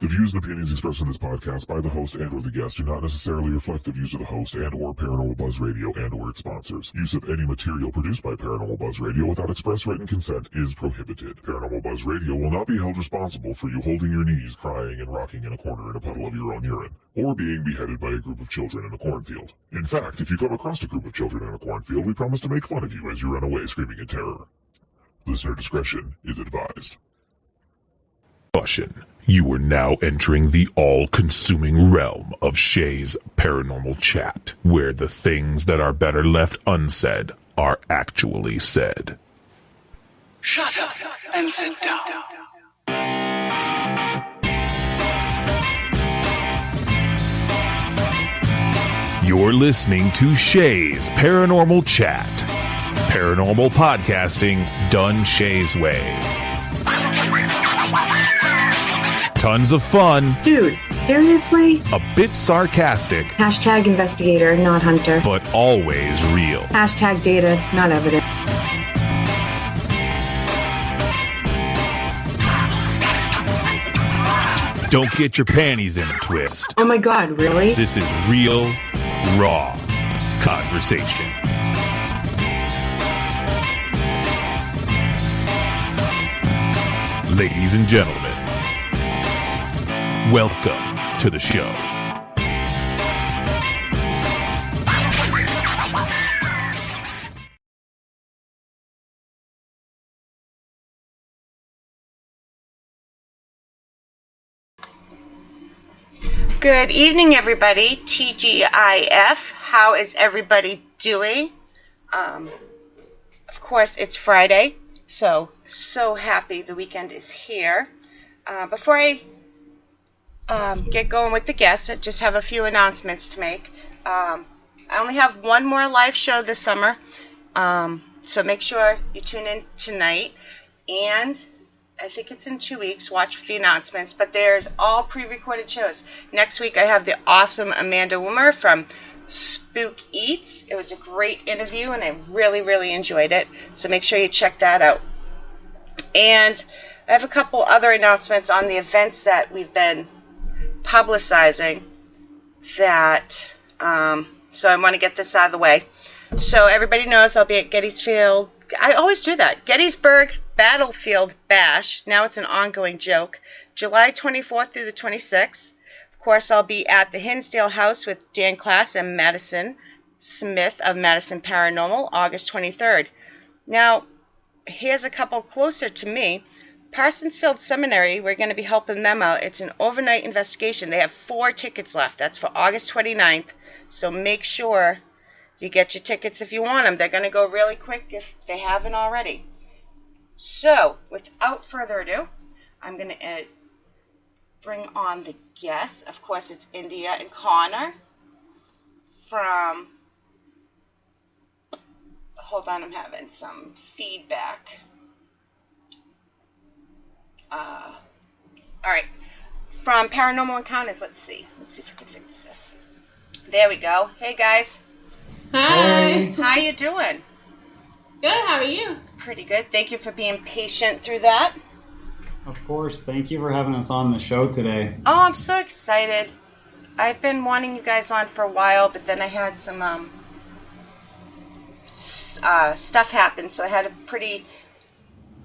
The views and opinions expressed in this podcast by the host and or the guest do not necessarily reflect the views of the host and or Paranormal Buzz Radio and or its sponsors. Use of any material produced by Paranormal Buzz Radio without express written consent is prohibited. Paranormal Buzz Radio will not be held responsible for you holding your knees, crying, and rocking in a corner in a puddle of your own urine, or being beheaded by a group of children in a cornfield. In fact, if you come across a group of children in a cornfield, we promise to make fun of you as you run away screaming in terror. Listener discretion is advised. You are now entering the all-consuming realm of Shay's Paranormal Chat, where the things that are better left unsaid are actually said. Shut up and sit down. You're listening to Shay's Paranormal Chat. Paranormal podcasting done Shay's way. Tons of fun. Dude, seriously? A bit sarcastic. Hashtag investigator, not hunter. But always real. Hashtag data, not evidence. Don't get your panties in a twist. Oh my god, really? This is real, raw conversation. Ladies and gentlemen, welcome to the show. Good evening, everybody. TGIF. How is everybody doing? Of course, it's Friday, so happy the weekend is here. Before I get going with the guests, I just have a few announcements to make. I only have one more live show this summer, so make sure you tune in tonight, and I think it's in 2 weeks. Watch the announcements, but there's all pre-recorded shows. Next week I have the awesome Amanda Wimmer from Spook Eats. It was a great interview, and I really enjoyed it, so make sure you check that out. And I have a couple other announcements on the events that we've been publicizing that, so I want to get this out of the way. So everybody knows I'll be at Gettysfield. I always do that. Gettysburg Battlefield Bash. Now it's an ongoing joke. July 24th through the 26th. Of course, I'll be at the Hinsdale House with Dan Class and Madison Smith of Madison Paranormal, August 23rd. Now, here's a couple closer to me. Parsonsfield Seminary, we're going to be helping them out. It's an overnight investigation. They have 4 tickets left. That's for August 29th. So make sure you get your tickets if you want them. They're going to go really quick if they haven't already. So, without further ado, I'm going to bring on the guests. Of course, it's India and Connor from... Hold on, I'm having some feedback. All right. From Paranormal Encounters, let's see if we can fix this. There we go. Hey, guys. Hi. How you doing? Good, how are you? Pretty good. Thank you for being patient through that. Of course. Thank you for having us on the show today. Oh, I'm so excited. I've been wanting you guys on for a while, but then I had some stuff happen, so I had a pretty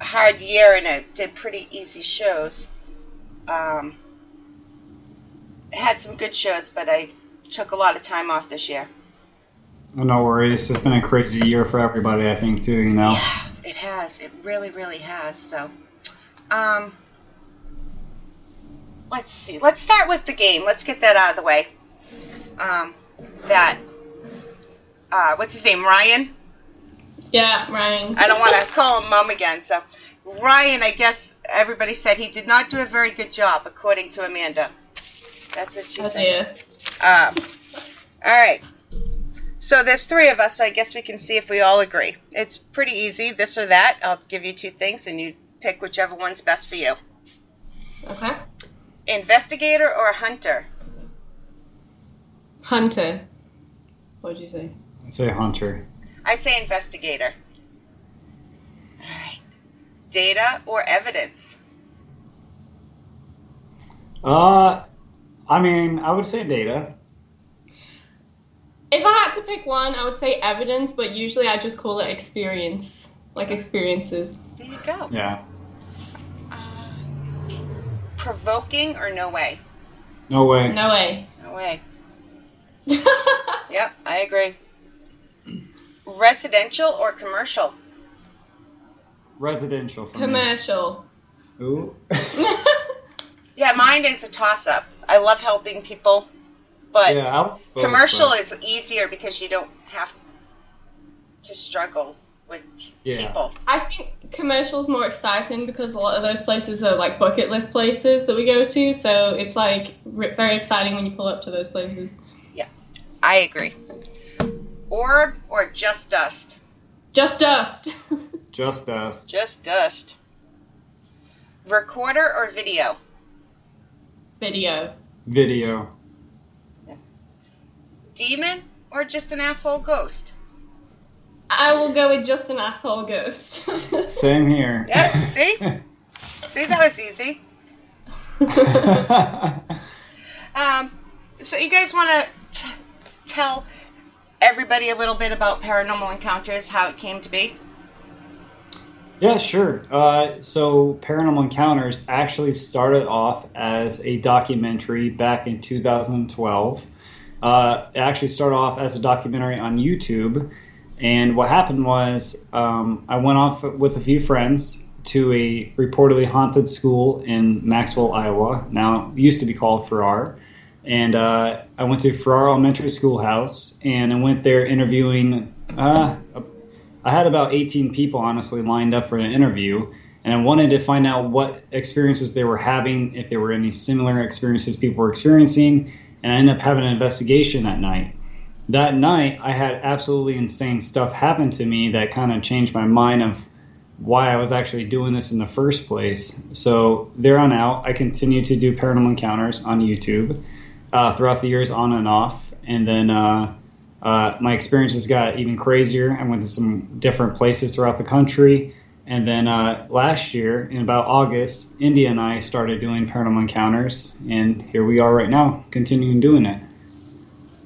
hard year, and I did pretty easy shows. I had some good shows, but I took a lot of time off this year. Oh, no worries. It's been a crazy year for everybody, I think, too, you know? Yeah, it has. It really has. So, let's see. Let's start with the game. Let's get that out of the way. What's his name, Ryan? Yeah, Ryan. I don't want to call him Mom again. So, Ryan, I guess everybody said he did not do a very good job, according to Amanda. That's what she said. Yeah. All right. So there's 3 of us, so I guess we can see if we all agree. It's pretty easy, this or that. I'll give you 2 things, and you pick whichever one's best for you. Okay. Investigator or hunter? Hunter. What would you say? I'd say hunter. I say investigator. All right. Data or evidence? I mean, I would say data. If I had to pick one, I would say evidence, but usually I just call it experience. Like experiences. There you go. Yeah. Provoking or no way? No way. No way. No way. Yep, I agree. Residential or commercial? Residential for Commercial. me. Ooh. Yeah, mine is a toss-up. I love helping people, but Yeah, I'll both, commercial but- is easier because you don't have to struggle with Yeah. people. I think commercial's more exciting because a lot of those places are like bucket list places that we go to, so it's like very exciting when you pull up to those places. I agree. Orb or just dust? Just dust. Just us. Just dust. Recorder or video? Video. Video. Demon or just an asshole ghost? I will go with just an asshole ghost. Same here. Yeah, see? See, that was easy. So you guys want to tell everybody a little bit about Paranormal Encounters, how it came to be? Yeah, sure. So Paranormal Encounters actually started off as a documentary back in 2012. It actually started off as a documentary on YouTube. And what happened was I went off with a few friends to a reportedly haunted school in Maxwell, Iowa. Now, it used to be called Farrar. And I went to Farrar Elementary Schoolhouse, and I went there interviewing. I had about 18 people, honestly, lined up for an interview, and I wanted to find out what experiences they were having, if there were any similar experiences people were experiencing, and I ended up having an investigation that night. That night, I had absolutely insane stuff happen to me that kind of changed my mind of why I was actually doing this in the first place. So there on out, I continued to do Paranormal Encounters on YouTube. Throughout the years, on and off, and then my experiences got even crazier. I went to some different places throughout the country, and then last year, in about August, India and I started doing Paranormal Encounters, and here we are right now, continuing doing it.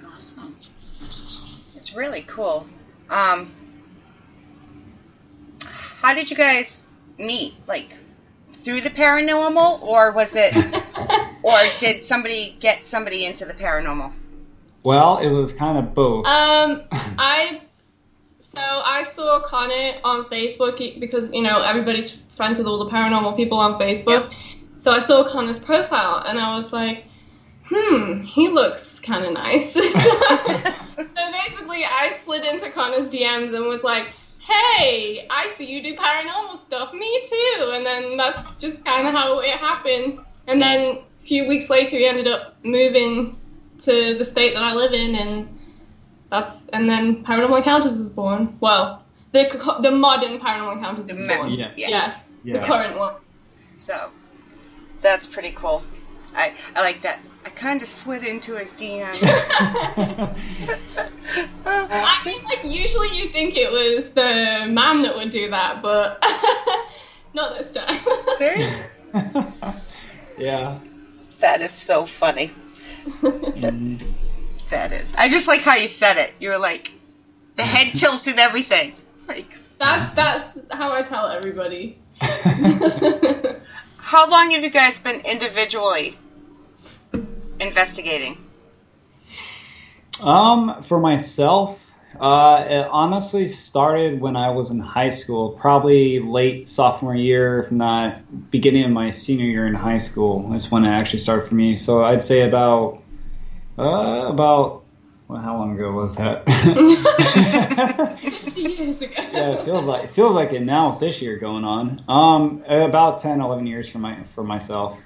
Awesome. It's really cool. How did you guys meet? Like, through the paranormal, or was it... Or did somebody get somebody into the paranormal? Well, it was kind of both. I saw Connor on Facebook because, you know, everybody's friends with all the paranormal people on Facebook. Yep. So I saw Connor's profile and I was like, he looks kind of nice. So basically I slid into Connor's DMs and was like, hey, I see you do paranormal stuff. Me too. And then that's just kind of how it happened. And then a few weeks later, he ended up moving to the state that I live in, and then Paranormal Encounters was born. Well, the modern Paranormal Encounters was born. Yeah. Yes. The current one. So, that's pretty cool. I like that. I kind of slid into his DMs. I mean, like, usually you think it was the man that would do that, but not this time. See? Yeah. That is so funny. That is. I just like how you said it. You were like, the head tilt and everything. Like, That's how I tell everybody. how long have you guys been individually investigating? For myself, it honestly started when I was in high school, probably late sophomore year, if not beginning of my senior year in high school. That's when it actually started for me. So I'd say about well, how long ago was that? 50 years ago. Yeah, it feels like it now with this year going on. About 10, 11 years for myself.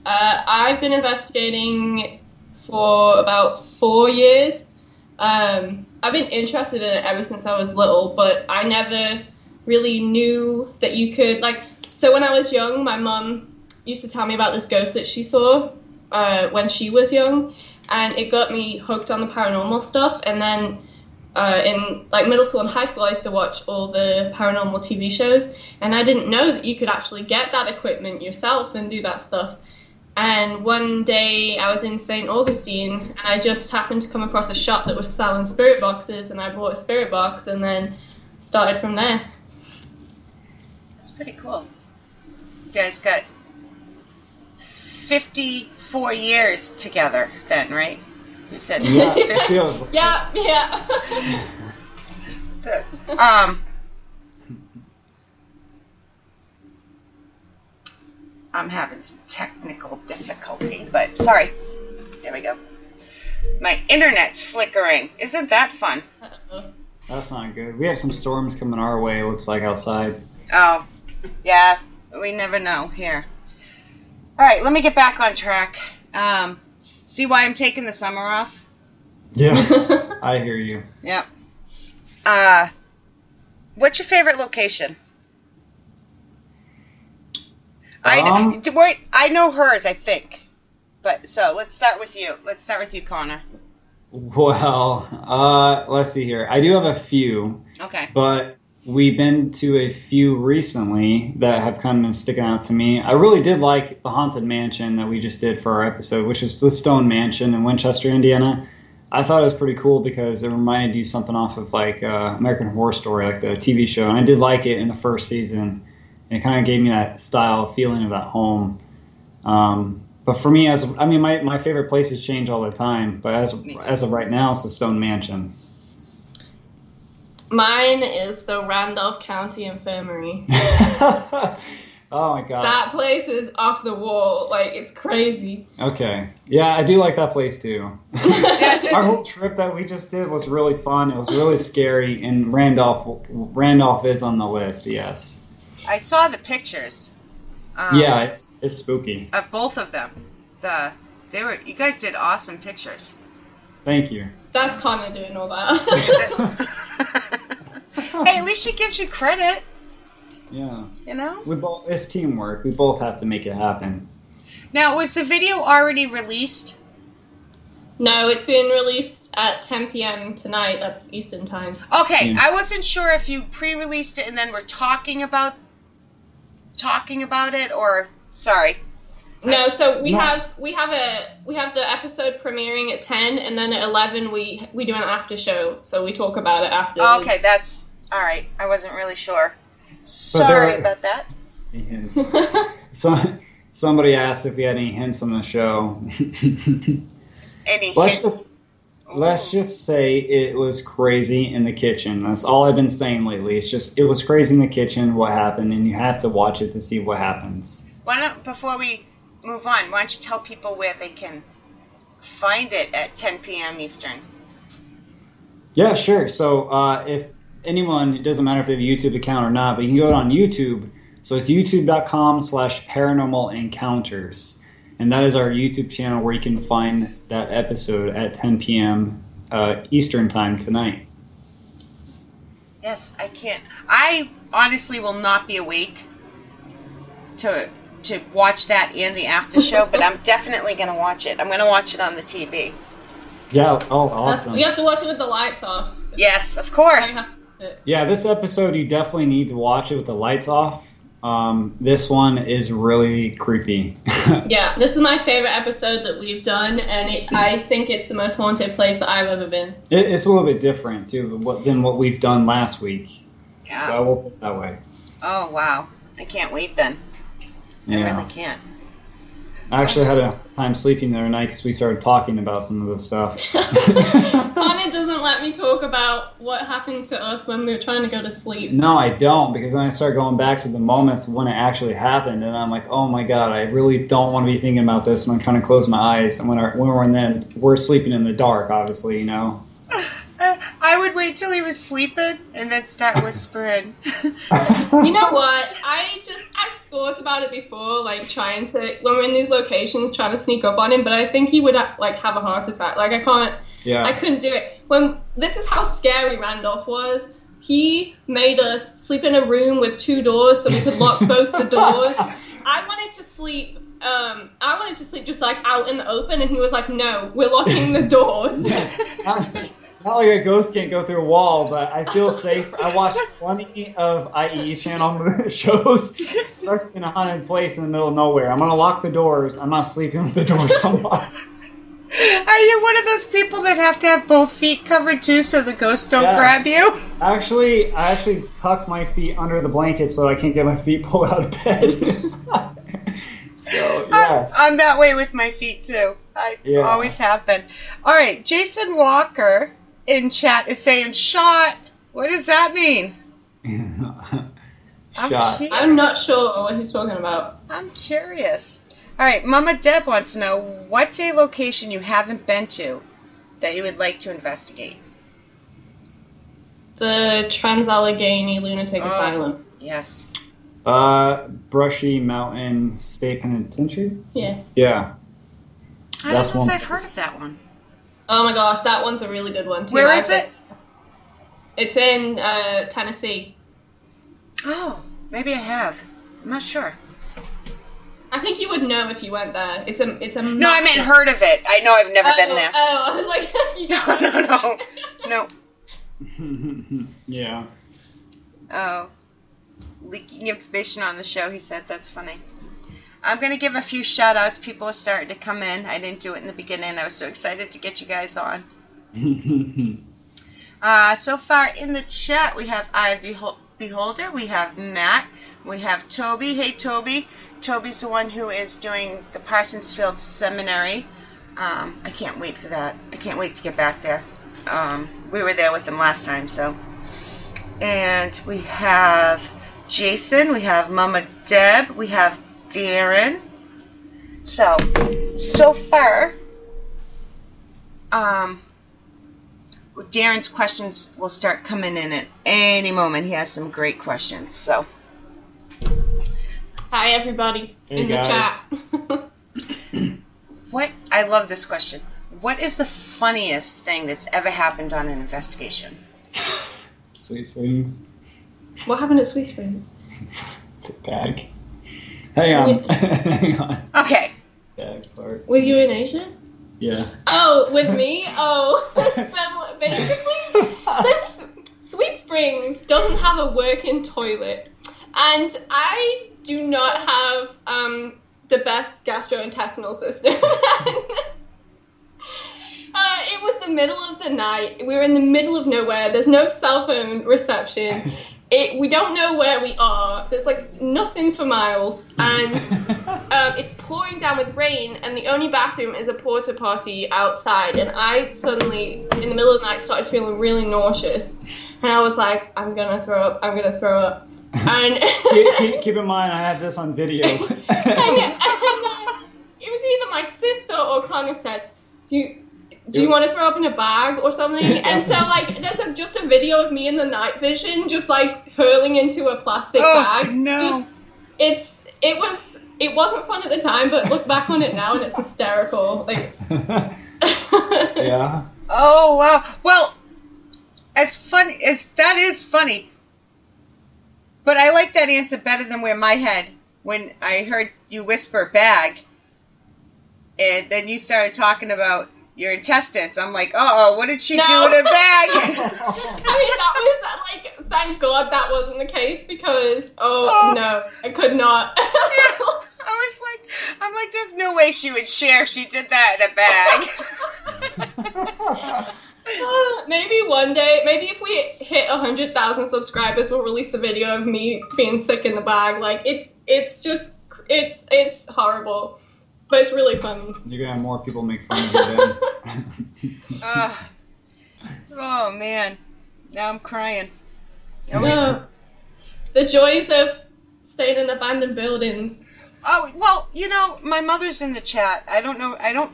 I've been investigating for about 4 years. I've been interested in it ever since I was little, but I never really knew that you could, like, so when I was young, my mum used to tell me about this ghost that she saw when she was young, and it got me hooked on the paranormal stuff. And then in like middle school and high school, I used to watch all the paranormal TV shows, and I didn't know that you could actually get that equipment yourself and do that stuff. And one day I was in St. Augustine, and I just happened to come across a shop that was selling spirit boxes, and I bought a spirit box and then started from there. That's pretty cool. You guys got 54 years together then, right? You said Yeah, 50. Yeah. I'm having some technical difficulty, but sorry. There we go. My internet's flickering. Isn't that fun? That's not good. We have some storms coming our way, it looks like, outside. Oh, yeah. We never know here. All right, let me get back on track. See why I'm taking the summer off? Yeah, I hear you. Yep. What's your favorite location? I know hers, I think. But so let's start with you. Let's start with you, Connor. Well, let's see here. I do have a few. Okay. But we've been to a few recently that have kind of been sticking out to me. I really did like the Haunted Mansion that we just did for our episode, which is the Stone Mansion in Winchester, Indiana. I thought it was pretty cool because it reminded you something off of like American Horror Story, like the TV show. And I did like it in the first season. It kind of gave me that style feeling of at home. But for me, my favorite places change all the time. But as of right now, it's the Stone Mansion. Mine is the Randolph County Infirmary. Oh my god. That place is off the wall. Like, it's crazy. Okay. Yeah, I do like that place too. Our whole trip that we just did was really fun. It was really scary, and Randolph is on the list, yes. I saw the pictures. Yeah, it's spooky. Of both of them. You guys did awesome pictures. Thank you. That's Connor doing all that. Hey, at least she gives you credit. Yeah. You know? It's teamwork. We both have to make it happen. Now, was the video already released? No, it's being released at 10 p.m. tonight. That's Eastern time. Okay, Yeah. I wasn't sure if you pre-released it and then were talking about it, or sorry. No, so we have the episode premiering at 10, and then at 11 we do an after show, so we talk about it afterwards. Okay, that's all right. I wasn't really sure. Sorry about that. Hints. Somebody asked if we had any hints on the show. Any Let's just say it was crazy in the kitchen. That's all I've been saying lately. It was crazy in the kitchen, what happened, and you have to watch it to see what happens. Why not, before we move on, why don't you tell people where they can find it at 10 p.m. Eastern? Yeah, sure. So if anyone, it doesn't matter if they have a YouTube account or not, but you can go on YouTube. So it's youtube.com/paranormal encounters. And that is our YouTube channel where you can find that episode at 10 p.m. Eastern time tonight. Yes, I can't. I honestly will not be awake to watch that in the after show, but I'm definitely going to watch it. I'm going to watch it on the TV. Yeah, oh, awesome. We have to watch it with the lights off. Yes, of course. Yeah, this episode you definitely need to watch it with the lights off. This one is really creepy. Yeah, this is my favorite episode that we've done, and I think it's the most haunted place that I've ever been. It's a little bit different, too, than what we've done last week. Yeah. So I will put it that way. Oh, wow. I can't wait then. Yeah. I really can't. I actually had a time sleeping the other night because we started talking about some of this stuff. Connor doesn't let me talk about what happened to us when we were trying to go to sleep. No, I don't, because then I start going back to the moments when it actually happened, and I'm like, oh my god, I really don't want to be thinking about this when I'm trying to close my eyes. And when we're sleeping in the dark, obviously, you know. I would wait till he was sleeping and then start whispering. You know what? I've thought about it before, like trying to, when we're in these locations, trying to sneak up on him, but I think he would like have a heart attack. Like I couldn't do it. This is how scary Randolph was. He made us sleep in a room with 2 doors so we could lock both the doors. I wanted to sleep. I wanted to sleep just like out in the open, and he was like, "No, we're locking the doors." Not like a ghost can't go through a wall, but I feel safe. I watched plenty of IE channel shows, especially in a haunted place in the middle of nowhere. I'm gonna lock the doors. I'm not sleeping with the doors unlocked. Are you one of those people that have to have both feet covered too, so the ghosts don't grab you? Actually, I actually tuck my feet under the blanket so I can't get my feet pulled out of bed. So yes, I'm that way with my feet too. I always have been. All right, Jason Walker in chat is saying shot. What does that mean? Shot. I'm not sure what he's talking about. I'm curious. All right, Mama Deb wants to know, what's a location you haven't been to that you would like to investigate? The Trans-Allegheny Lunatic Asylum. Yes. Brushy Mountain State Penitentiary? Yeah. Yeah. I don't know if I've heard of that one. Oh my gosh, that one's a really good one too. Where is it? It's in Tennessee. Oh, maybe I have. I'm not sure. I think you would know if you went there. It's a. No, I meant heard of it. I know I've never been there. Oh, I was like, you don't. No. Yeah. Oh. Leaking information on the show, he said. That's funny. I'm going to give a few shout-outs. People are starting to come in. I didn't do it in the beginning. I was so excited to get you guys on. So far in the chat, we have I Beholder. We have Matt. We have Toby. Hey, Toby. Toby's the one who is doing the Parsonsfield Seminary. I can't wait for that. I can't wait to get back there. We were there with them last time, so. And we have Jason. We have Mama Deb. We have Darren. So far, Darren's questions will start coming in at any moment. He has some great questions, so. Hi, everybody in the chat. I love this question. What is the funniest thing that's ever happened on an investigation? Sweet Springs. What happened at Sweet Springs? The bag. Hang on. Hang on. Okay. Bag part. Were you in Asia? Yeah. Oh, with me? Oh. So basically, Sweet Springs doesn't have a working toilet. And I do not have the best gastrointestinal system. It was the middle of the night. We were in the middle of nowhere. There's no cell phone reception. We don't know where we are. There's like nothing for miles. And it's pouring down with rain. And the only bathroom is a porta potty outside. And I suddenly, in the middle of the night, started feeling really nauseous. And I was like, I'm going to throw up. I'm going to throw up. And keep in mind, I have this on video. and it was either my sister or Connor said, do you want to throw up in a bag or something? And so, like, there's just a video of me in the night vision just, like, hurling into a plastic bag. No. It wasn't fun at the time, but look back on it now and it's hysterical. Like, Yeah. Oh, wow. Well, that is funny. But I like that answer better than where my head, when I heard you whisper bag, and then you started talking about your intestines. I'm like, what did she do in a bag? I mean, that was, like, thank God that wasn't the case because, no, I could not. I'm like, there's no way she would share if she did that in a bag. Maybe one day, maybe if we hit 100,000 subscribers, we'll release a video of me being sick in the bag. Like, it's horrible, but it's really funny. You're gonna have more people make fun of you then. Oh man, now I'm crying. The joys of staying in abandoned buildings. Oh well, my mother's in the chat. I don't know. I don't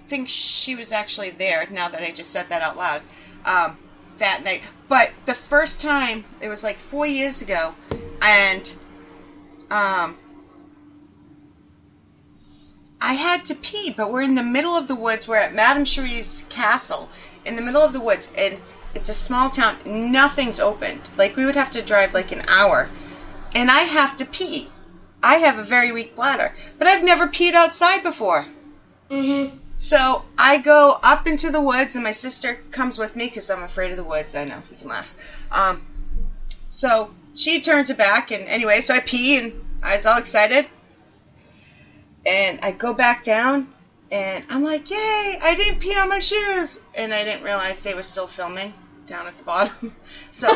think she was actually there. Now that I just said that out loud, that night. But the first time, it was like 4 years ago, and I had to pee, but we're in the middle of the woods. We're at Madame Cherie's castle, in the middle of the woods, and it's a small town. Nothing's opened. Like, we would have to drive like an hour, and I have to pee. I have a very weak bladder, but I've never peed outside before. Mm-hmm. So I go up into the woods, and my sister comes with me because I'm afraid of the woods. I know, you can laugh. So she turns it back, and anyway, so I pee, and I was all excited. And I go back down, and I'm like, yay, I didn't pee on my shoes. And I didn't realize they were still filming down at the bottom. So.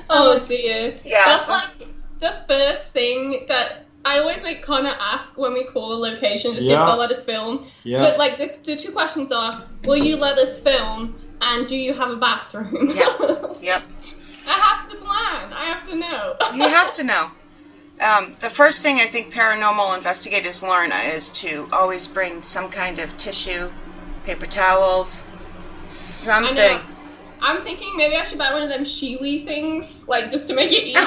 Oh, dear. Yeah. That's like the first thing that I always make Connor ask when we call a location to see if they'll let us film. Yeah. But like the two questions are, will you let us film, and do you have a bathroom? Yep. I have to plan. I have to know. You have to know. The first thing I think paranormal investigators learn is to always bring some kind of tissue, paper towels, something. I know. I'm thinking maybe I should buy one of them Shiwi things, like just to make it easier.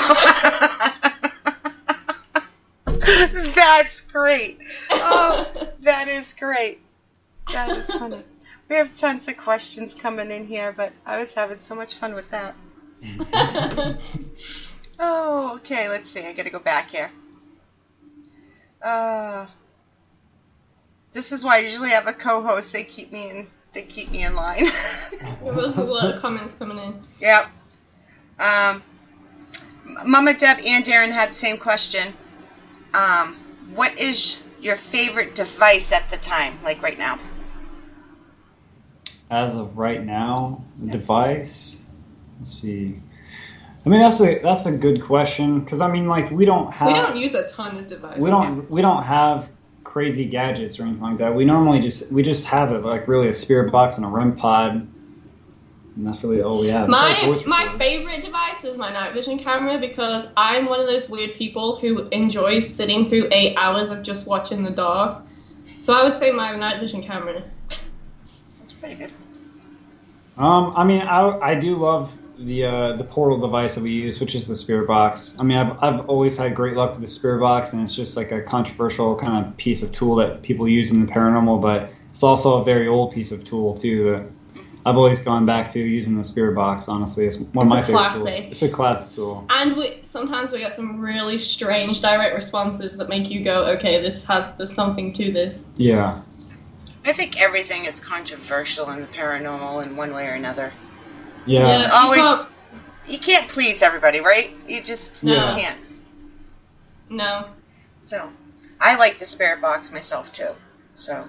That's great. Oh, that is great. That is funny. We have tons of questions coming in here, but I was having so much fun with that. Oh, okay, let's see. I gotta go back here. This is why I usually have a co-host. They keep me in line. There was a lot of comments coming in. Yep. Mama Deb and Darren had the same question. What is your favorite device at the time, like right now? As of right now, device. Let's see. I mean, that's a good question, because I mean, like, we don't use a ton of devices. We don't have crazy gadgets or anything like that. We normally just have it like really a spirit box and a REM pod, and that's really all we have. My favorite device is my night vision camera, because I'm one of those weird people who enjoys sitting through 8 hours of just watching the dark. So I would say my night vision camera. That's pretty good. I mean, I do love the portal device that we use, which is the spirit box. I mean, I've always had great luck with the spirit box, and it's just like a controversial kind of piece of tool that people use in the paranormal, but it's also a very old piece of tool too that I've always gone back to using the spirit box. Honestly, it's one of my favorite tools. It's a classic tool. And sometimes we get some really strange direct responses that make you go, okay, there's something to this. Yeah. I think everything is controversial in the paranormal in one way or another. Yeah. There's always, you can't please everybody, right? You just can't. No. So, I like the spirit box myself too. So.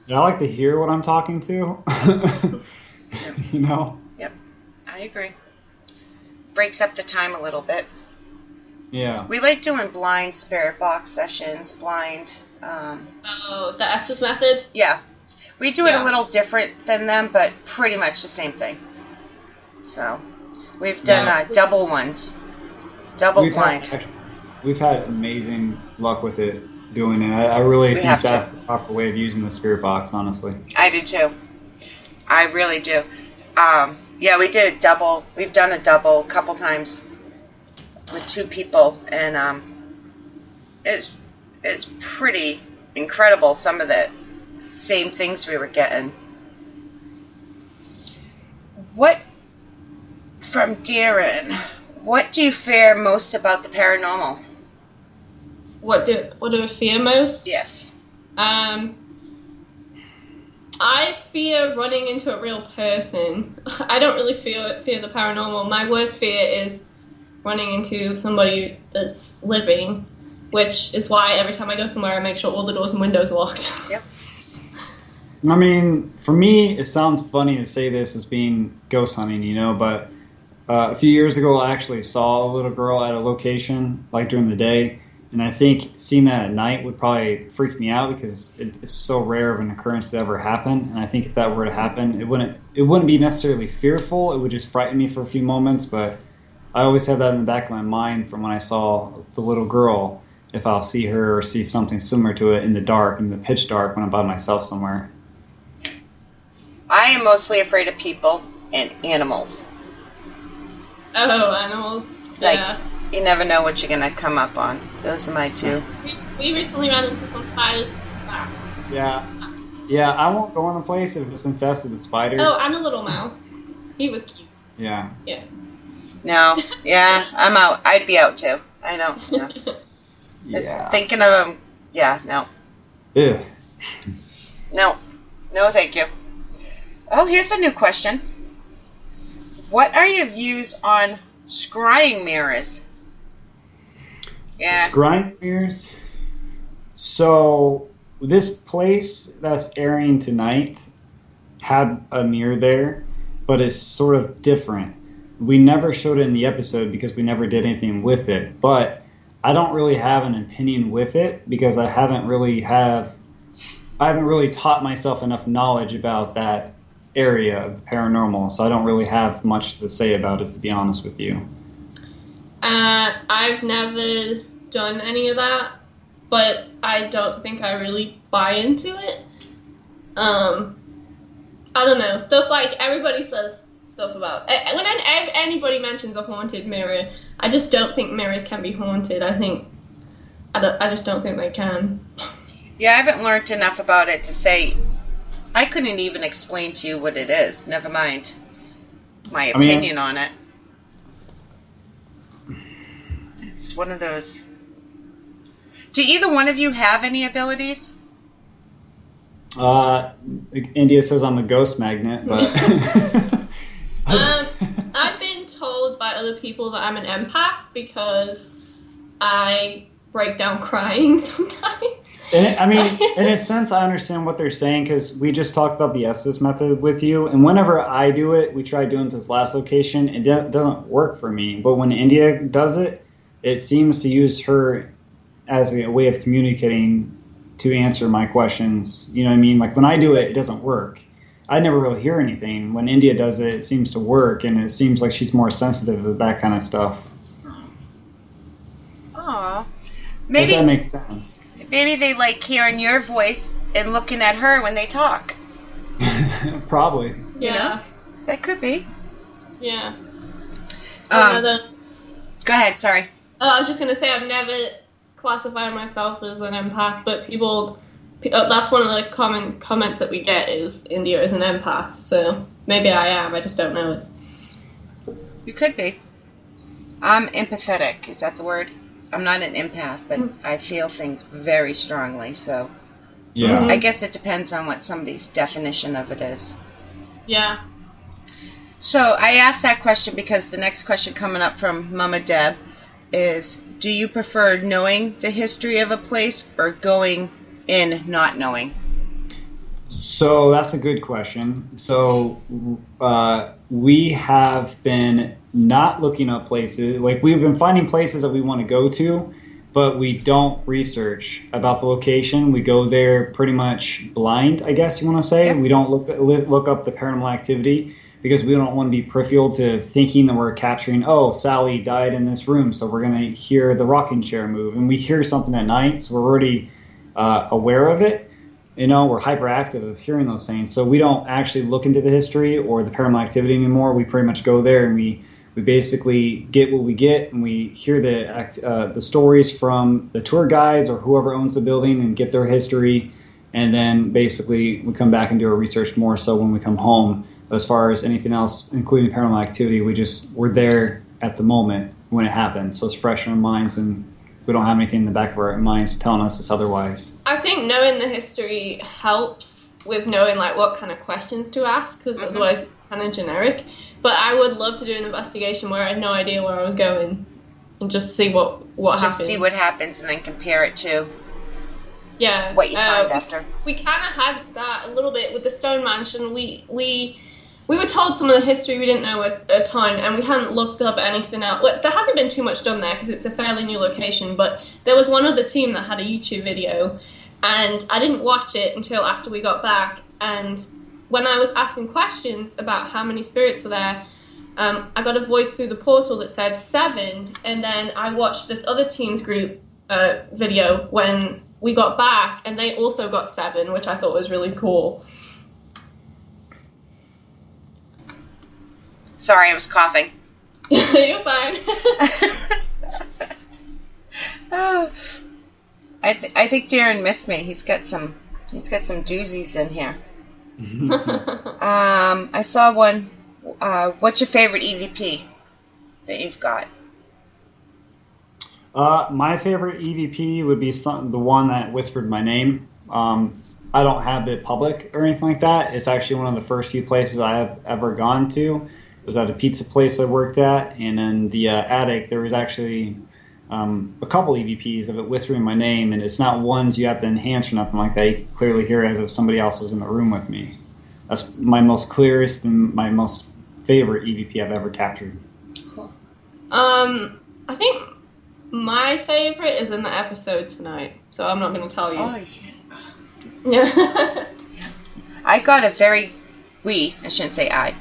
Yeah, I like to hear what I'm talking to. Yep. You know? Yep, I agree. Breaks up the time a little bit. Yeah. We like doing blind spirit box sessions, blind. The Estes method? Yeah. We do it a little different than them, but pretty much the same thing. So, we've done double ones. Double blind. We've had amazing luck with it, doing it. I really think that's the proper way of using the spirit box, honestly. I do too. I really do. Yeah, we did a double. We've done a double a couple times with 2 people, and it's pretty incredible, some of the same things we were getting. From Darren, what do you fear most about the paranormal? What do I fear most? Yes. I fear running into a real person. I don't really fear the paranormal. My worst fear is running into somebody that's living, which is why every time I go somewhere I make sure all the doors and windows are locked. Yep. I mean, for me, it sounds funny to say this as being ghost hunting, you know, but a few years ago I actually saw a little girl at a location, like during the day, and I think seeing that at night would probably freak me out because it's so rare of an occurrence to ever happen, and I think if that were to happen, it wouldn't be necessarily fearful, it would just frighten me for a few moments, but I always have that in the back of my mind from when I saw the little girl, if I'll see her or see something similar to it in the dark, in the pitch dark, when I'm by myself somewhere. I am mostly afraid of people and animals. Oh, animals. Like, yeah. You never know what you're going to come up on. Those are my 2. We recently ran into some spiders and some bats. Yeah. Yeah, I won't go in a place if it's infested with spiders. Oh, and a little mouse. He was cute. Yeah. Yeah. No. Yeah, I'm out. I'd be out too. I know. Yeah. It's Yeah. thinking of him. Yeah, no. Ew. No. No, thank you. Oh, here's a new question. What are your views on scrying mirrors? Yeah. Scrying mirrors. So this place that's airing tonight had a mirror there, but it's sort of different. We never showed it in the episode because we never did anything with it. But I don't really have an opinion with it because I haven't really taught myself enough knowledge about that area of the paranormal, so I don't really have much to say about it, to be honest with you. I've never done any of that, but I don't think I really buy into it. I don't know, stuff like everybody says stuff about when anybody mentions a haunted mirror, I just don't think mirrors can be haunted. I just don't think they can. Yeah, I haven't learned enough about it to say. I couldn't even explain to you what it is. Never mind my opinion on it. It's one of those. Do either one of you have any abilities? India says I'm a ghost magnet, but I've been told by other people that I'm an empath because I break down crying sometimes. I mean, in a sense, I understand what they're saying because we just talked about the Estes method with you, and whenever I do it, we tried doing this last location, it doesn't work for me. But when India does it, it seems to use her as a way of communicating to answer my questions. You know what I mean? Like when I do it, it doesn't work. I never really hear anything. When India does it, it seems to work, and it seems like she's more sensitive to that kind of stuff. Aw. If that makes sense. Maybe they like hearing your voice and looking at her when they talk. Probably. Yeah. You know? That could be. Yeah. Go ahead, sorry. I was just going to say I've never classified myself as an empath, but people, that's one of the common comments that we get is India is an empath, so maybe I am, I just don't know it. You could be. I'm empathetic, is that the word? I'm not an empath, but I feel things very strongly, so Yeah. I guess it depends on what somebody's definition of it is. Yeah. So I asked that question because the next question coming up from Mama Deb is, do you prefer knowing the history of a place or going in not knowing? So that's a good question. So we have been not looking up places. Like we've been finding places that we want to go to, but we don't research about the location. We go there pretty much blind, I guess you want to say. Yep. We don't look up the paranormal activity because we don't want to be peripheral to thinking that we're capturing, oh, Sally died in this room, so we're going to hear the rocking chair move. And we hear something at night, so we're already aware of it. You know, we're hyperactive of hearing those things. So we don't actually look into the history or the paranormal activity anymore. We pretty much go there and we basically get what we get, and we hear the stories from the tour guides or whoever owns the building and get their history. And then basically we come back and do our research more so when we come home. But as far as anything else, including paranormal activity, we're there at the moment when it happens. So it's fresh in our minds, and we don't have anything in the back of our minds telling us it's otherwise. I think knowing the history helps with knowing like what kind of questions to ask, because otherwise it's kind of generic. But I would love to do an investigation where I had no idea where I was going and just see what happens. Just see what happens and then compare it to what you find after. We kind of had that a little bit with the Stone Mansion. We were told some of the history, we didn't know a ton, and we hadn't looked up anything else. Well, there hasn't been too much done there because it's a fairly new location, but there was one other team that had a YouTube video, and I didn't watch it until after we got back, and when I was asking questions about how many spirits were there, I got a voice through the portal that said 7, and then I watched this other team's group video when we got back, and they also got 7, which I thought was really cool. Sorry, I was coughing. You're fine. Oh, I think Darren missed me. He's got some doozies in here. I saw one. What's your favorite EVP that you've got? My favorite EVP would be the one that whispered my name. I don't have it public or anything like that. It's actually one of the first few places I have ever gone to. It was at a pizza place I worked at, and in the attic there was actually a couple EVPs of it whispering my name, and it's not ones you have to enhance or nothing like that. You can clearly hear it as if somebody else was in the room with me. That's my most clearest and my most favorite EVP I've ever captured. Cool. I think my favorite is in the episode tonight, so I'm not going to tell you. Oh, yeah. yeah. I got a very, I shouldn't say I.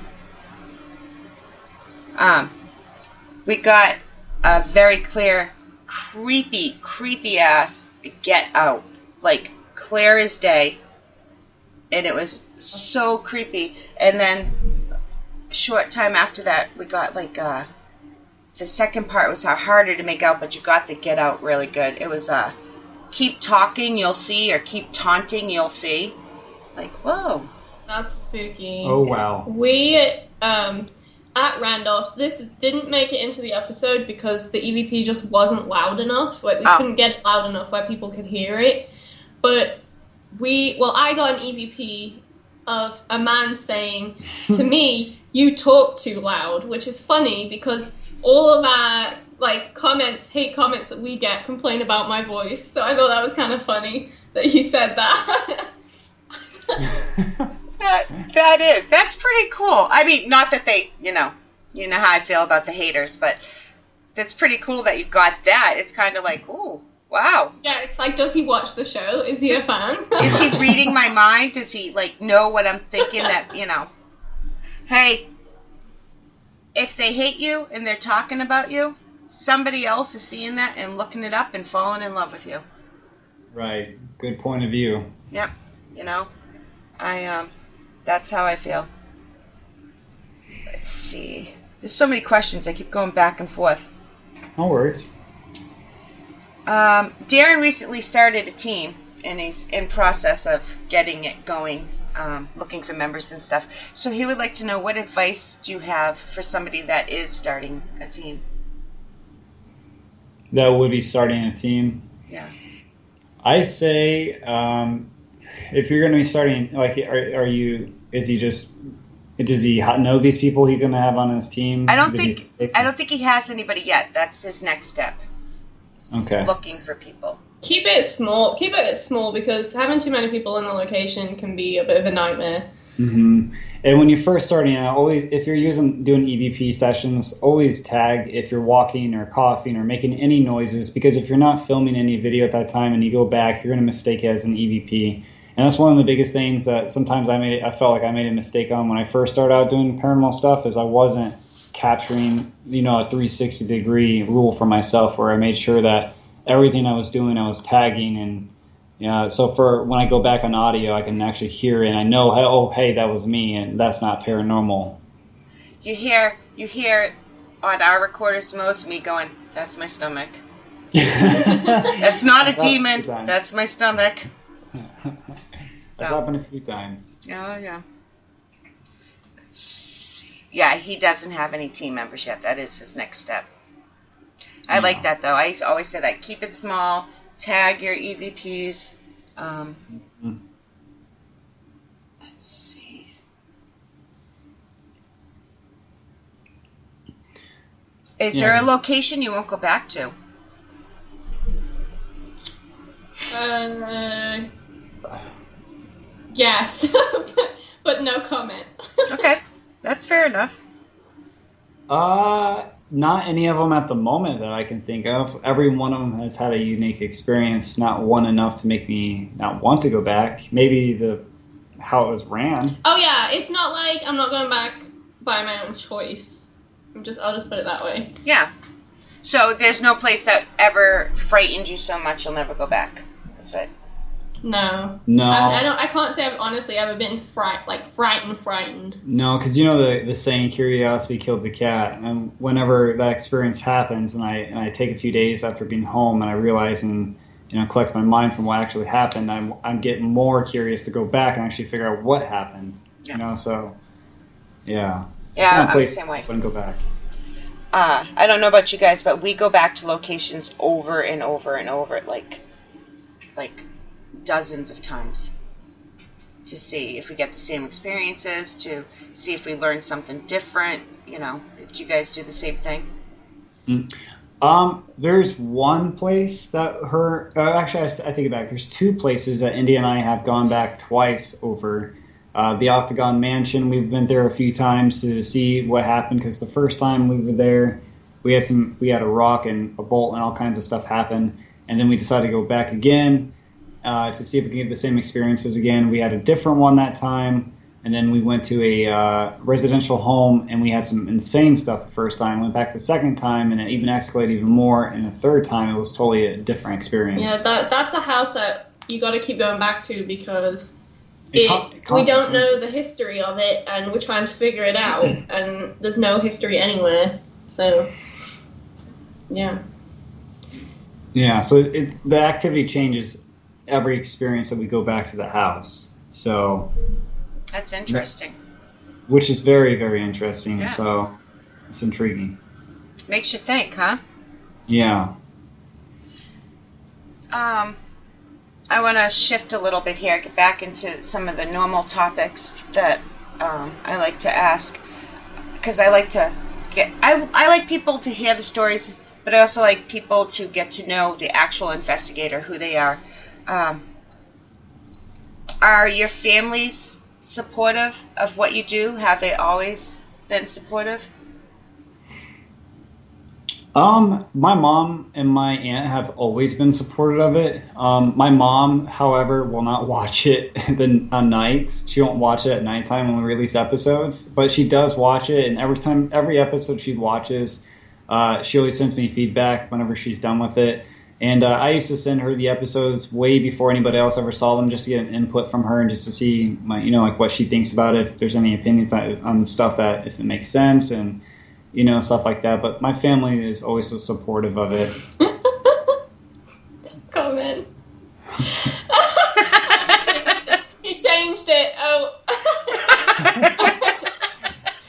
We got a very clear, creepy ass get out. Like, clear as day. And it was so creepy. And then, short time after that, we got like, the second part was harder to make out, but you got the get out really good. It was, keep talking, you'll see, or keep taunting, you'll see. Like, whoa. That's spooky. Oh, wow. We, at Randolph, this didn't make it into the episode because the EVP just wasn't loud enough. Like, we couldn't get it loud enough where people could hear it. But I got an EVP of a man saying to me, "You talk too loud," which is funny because all of our hate comments that we get complain about my voice. So I thought that was kind of funny that he said that. That's pretty cool. I mean, not that they, you know how I feel about the haters, but that's pretty cool that you got that. It's kind of like, ooh, wow. Yeah, it's like, does he watch the show? Is he a fan? Is he reading my mind? Does he, know what I'm thinking that, hey, if they hate you and they're talking about you, somebody else is seeing that and looking it up and falling in love with you. Right. Good point of view. Yep. That's how I feel. Let's see. There's so many questions. I keep going back and forth. No worries. Darren recently started a team, and he's in process of getting it going, looking for members and stuff. So he would like to know, what advice do you have for somebody that is starting a team? That would be starting a team? Yeah. I say, if you're going to be starting, does he know these people he's going to have on his team? I don't think he has anybody yet. That's his next step. Okay. He's looking for people. Keep it small because having too many people in the location can be a bit of a nightmare. Mm-hmm. And when you're first starting out, if you're doing EVP sessions, always tag if you're walking or coughing or making any noises, because if you're not filming any video at that time and you go back, you're going to mistake it as an EVP. And that's one of the biggest things that sometimes I felt like I made a mistake on when I first started out doing paranormal stuff, is I wasn't capturing, a 360-degree rule for myself where I made sure that everything I was doing, I was tagging. And so for when I go back on audio, I can actually hear it and I know, oh, hey, that was me, and that's not paranormal. You hear on our recorders most me going, "That's my stomach." That's not a demon. That's my stomach. That's happened a few times. Oh, yeah. Yeah, he doesn't have any team members yet. That is his next step. I like that, though. I always say that. Keep it small. Tag your EVPs. Let's see. Is there a location you won't go back to? Yes, but no comment. Okay, that's fair enough. Not any of them at the moment that I can think of. Every one of them has had a unique experience, not one enough to make me not want to go back. Maybe how it was ran. Oh yeah, it's not like I'm not going back by my own choice. I'll just put it that way. Yeah. So there's no place that ever frightened you so much you'll never go back. That's right. No. I can't say I've honestly ever been frightened. No, because the saying, curiosity killed the cat. And whenever that experience happens, and I take a few days after being home, and I realize and collect my mind from what actually happened, I'm getting more curious to go back and actually figure out what happened. Yeah. So yeah. Yeah, I'm the same way. I wouldn't go back. I don't know about you guys, but we go back to locations over and over and over, like dozens of times, to see if we get the same experiences, to see if we learn something different. You know, did you guys do the same thing? There's one place that actually, I take it back. There's two places that Indy and I have gone back twice over. The Octagon Mansion, we've been there a few times to see what happened, because the first time we were there, we had a rock and a bolt and all kinds of stuff happen, and then we decided to go back again to see if we could get the same experiences again. We had a different one that time, and then we went to a residential home, and we had some insane stuff the first time. Went back the second time, and it even escalated even more, and the third time it was totally a different experience. Yeah, that's a house that you got to keep going back to, because we don't know the history of it, and we're trying to figure it out, and there's no history anywhere. So, yeah. Yeah, so the activity changes every experience that we go back to the house. So That's interesting. Which is very, very interesting. Yeah. So it's intriguing. Makes you think, huh? Yeah. I want to shift a little bit here, get back into some of the normal topics that I like to ask, because I like to I like people to hear the stories, but I also like people to get to know the actual investigator, who they are. Are your families supportive of what you do? Have they always been supportive? My mom and my aunt have always been supportive of it. My mom, however, will not watch it on nights. She won't watch it at nighttime when we release episodes, but she does watch it, and every episode she watches, she always sends me feedback whenever she's done with it. And I used to send her the episodes way before anybody else ever saw them, just to get an input from her and just to see, like what she thinks about it, if there's any opinions on stuff, that if it makes sense, and stuff like that. But my family is always so supportive of it. Comment. He changed it. Oh.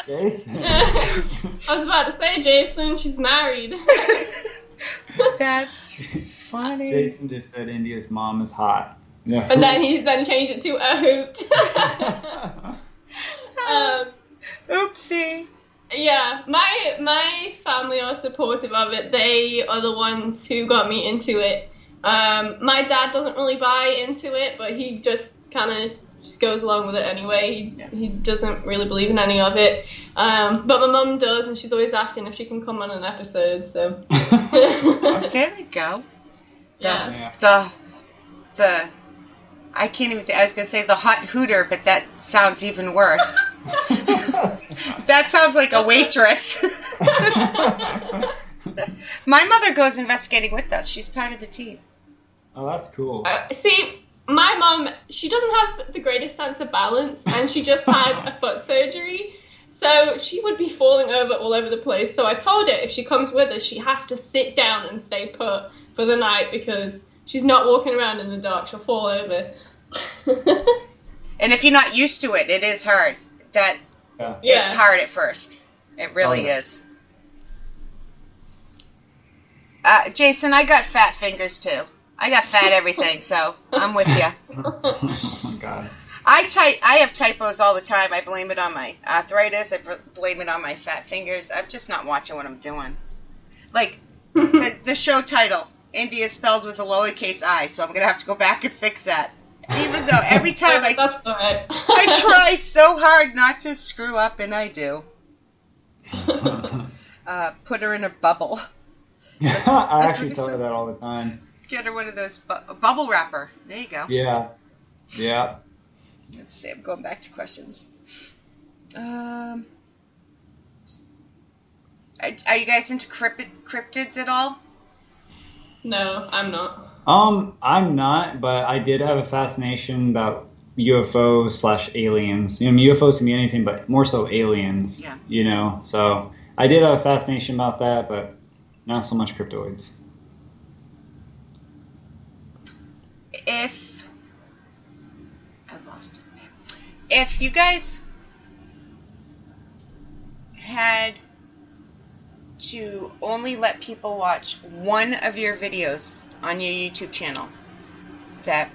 Jason. I was about to say, Jason, she's married. That's funny. Jason just said India's mom is hot. Yeah. And then he changed it to a hoot. Oopsie. Yeah, my family are supportive of it. They are the ones who got me into it. My dad doesn't really buy into it, but he just kind of just goes along with it anyway. He doesn't really believe in any of it. But my mum does, and she's always asking if she can come on an episode. So There we go. The I can't even. I was gonna say the hot hooter, but that sounds even worse. That sounds like a waitress. My mother goes investigating with us. She's part of the team. Oh, that's cool. See, my mum, she doesn't have the greatest sense of balance, and she just had a foot surgery, so she would be falling over all over the place. So I told her if she comes with us, she has to sit down and stay put for the night, because she's not walking around in the dark. She'll fall over. And if you're not used to it, it is hard. It's hard at first. It really is. Jason, I got fat fingers too. I got fat everything, so I'm with you. Oh my God. I have typos all the time. I blame it on my arthritis. I blame it on my fat fingers. I'm just not watching what I'm doing. Like the show title, India spelled with a lowercase I, so I'm gonna have to go back and fix that. Even though every time That's all right. I try so hard not to screw up, and I do. Put her in a bubble. I actually tell her that all the time. Get her one of those bubble wrapper. There you go. Yeah. Yeah. Let's see. I'm going back to questions. Are you guys into cryptids at all? No, I'm not. I'm not, but I did have a fascination about UFOs/aliens. UFOs can be anything, but more so aliens. Yeah. So I did have a fascination about that, but not so much cryptoids. If you guys had to only let people watch one of your videos on your YouTube channel that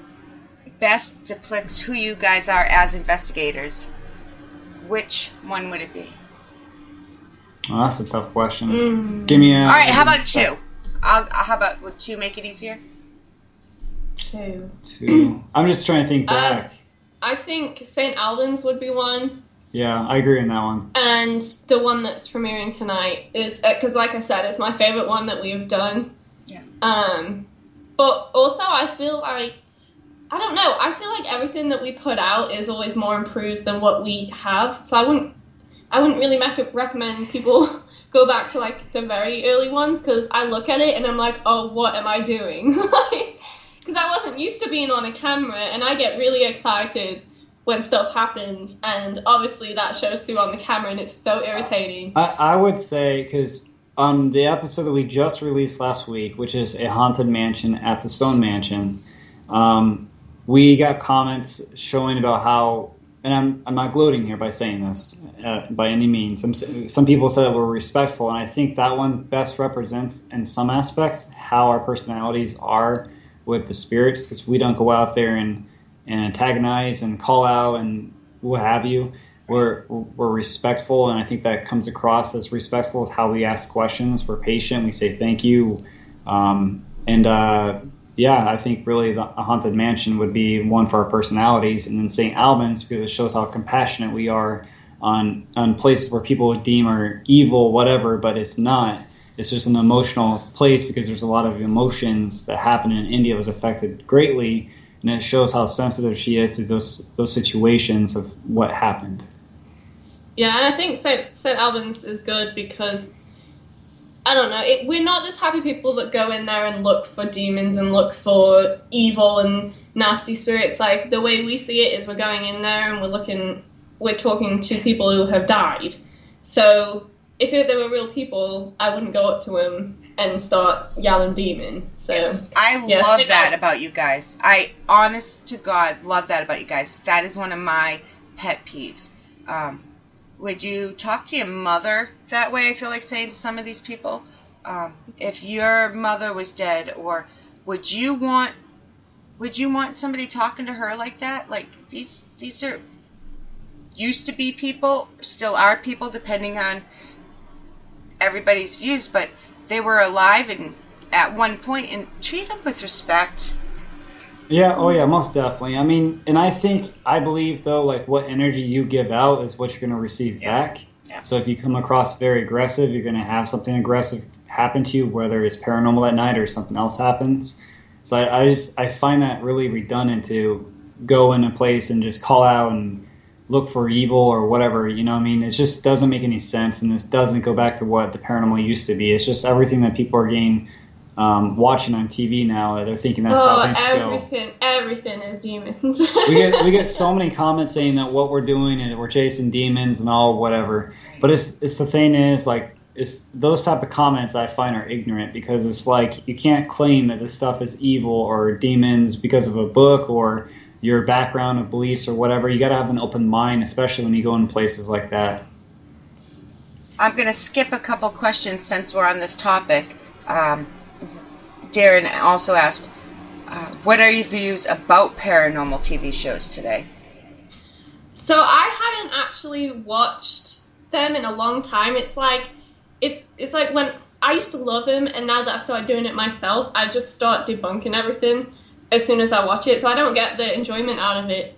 best depicts who you guys are as investigators, which one would it be? Oh, that's a tough question. Give me a... All right, how about two? How about, would two make it easier? Two. I'm just trying to think back. I think St. Albans would be one. Yeah, I agree on that one. And the one that's premiering tonight is, because like I said, it's my favorite one that we've done. Yeah. But also I feel like, I don't know, I feel like everything that we put out is always more improved than what we have. So I wouldn't really recommend people go back to like the very early ones, because I look at it and I'm like, oh, what am I doing? Because I wasn't used to being on a camera, and I get really excited when stuff happens, and obviously that shows through on the camera, and it's so irritating. I would say, because on the episode that we just released last week, which is a haunted mansion at the Stone Mansion, we got comments showing about how, and I'm not gloating here by saying this by any means. Some people said we're respectful, and I think that one best represents, in some aspects, how our personalities are with the spirits, because we don't go out there and antagonize and call out and what have you. We're respectful, and I think that comes across as respectful with how we ask questions. We're patient. We say thank you, I think really a haunted mansion would be one for our personalities, and then St. Albans, because it shows how compassionate we are on places where people would deem are evil, whatever, but it's not. It's just an emotional place, because there's a lot of emotions that happen, and India was affected greatly, and it shows how sensitive she is to those situations of what happened. Yeah, and I think St. Albans is good because, I don't know, we're not just happy people that go in there and look for demons and look for evil and nasty spirits. Like, the way we see it is we're going in there and we're talking to people who have died. So if they were real people, I wouldn't go up to them and start yelling demon. So yes. I love that about you guys. I, honest to God, love that about you guys. That is one of my pet peeves. Would you talk to your mother that way? I feel like saying to some of these people, if your mother was dead, or would you want somebody talking to her like that? Like, these are used to be people, still are people, depending on everybody's views, but they were alive and at one point, and treat them with respect. Yeah, oh yeah, most definitely. I mean, and I believe though, like, what energy you give out is what you're going to receive back. Yeah. So if you come across very aggressive, you're going to have something aggressive happen to you, whether it's paranormal at night or something else happens. So I find that really redundant to go in a place and just call out and look for evil or whatever, you know what I mean? It just doesn't make any sense, and this doesn't go back to what the paranormal used to be. It's just everything that people are getting watching on TV now. They're thinking that's how things go. Everything is demons. we get so many comments saying that what we're doing and we're chasing demons and all whatever. But it's the thing is, like, it's those type of comments I find are ignorant, because it's like you can't claim that this stuff is evil or demons because of a book or your background of beliefs or whatever. You got to have an open mind, especially when you go in places like that. I'm going to skip a couple questions since we're on this topic. Darren also asked, what are your views about paranormal TV shows today? So I hadn't actually watched them in a long time. It's like when I used to love them, and now that I've started doing it myself, I just start debunking everything as soon as I watch it. So I don't get the enjoyment out of it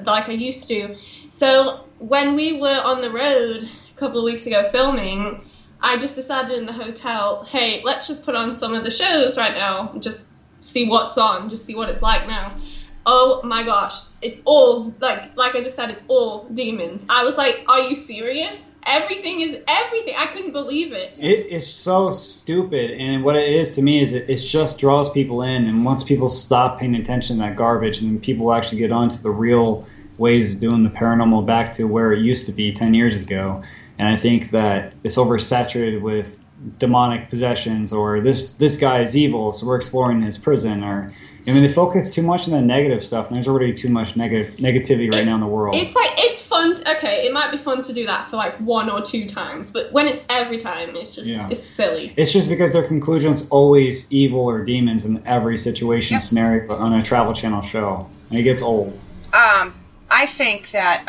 like I used to. So when we were on the road a couple of weeks ago filming, I just decided in the hotel, hey, let's just put on some of the shows right now and just see what's on, just see what it's like now. Oh my gosh, it's all, like I just said, it's all demons. I was like, are you serious? Everything is everything. I couldn't believe it. It is so stupid, and what it is to me is it just draws people in, and once people stop paying attention to that garbage, and people actually get onto the real ways of doing the paranormal back to where it used to be 10 years ago. And I think that it's oversaturated with demonic possessions, or this guy is evil, so we're exploring his prison, or they focus too much on the negative stuff, and there's already too much negativity right now in the world. It's like, it's fun fun. Okay, it might be fun to do that for like 1 or 2 times, but when it's every time, it's just it's silly. It's just because their conclusion's always evil or demons in every situation scenario on a Travel Channel show, and it gets old. I think that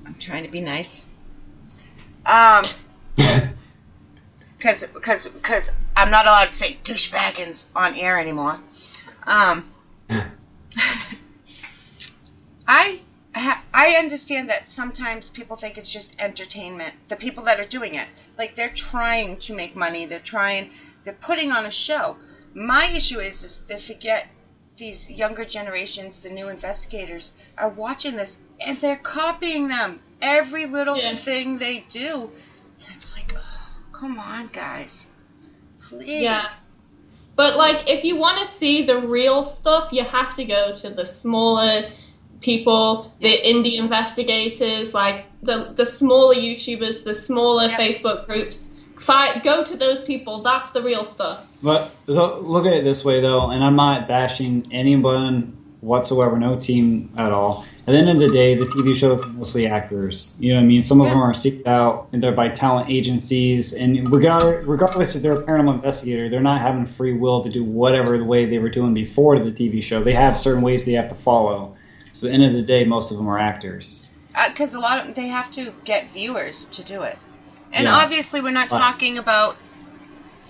I'm trying to be nice. Because I'm not allowed to say douchebaggins on air anymore. I understand that sometimes people think it's just entertainment. The people that are doing it, like they're trying to make money. They're putting on a show. My issue is they forget these younger generations, the new investigators, are watching this and they're copying them. Every little thing they do. It's like, oh, come on, guys. Please. Yeah. But, like, if you want to see the real stuff, you have to go to the smaller people, the indie investigators, like the smaller YouTubers, the smaller Facebook groups. Go to those people. That's the real stuff. But look at it this way, though, and I'm not bashing anyone whatsoever, no team at all. At the end of the day, the TV show is mostly actors. You know what I mean? Some of them are seeked out, and they're by talent agencies. And regardless if they're a paranormal investigator, they're not having free will to do whatever the way they were doing before the TV show. They have certain ways they have to follow. So at the end of the day, most of them are actors. Because a lot of them, they have to get viewers to do it. And obviously we're not talking about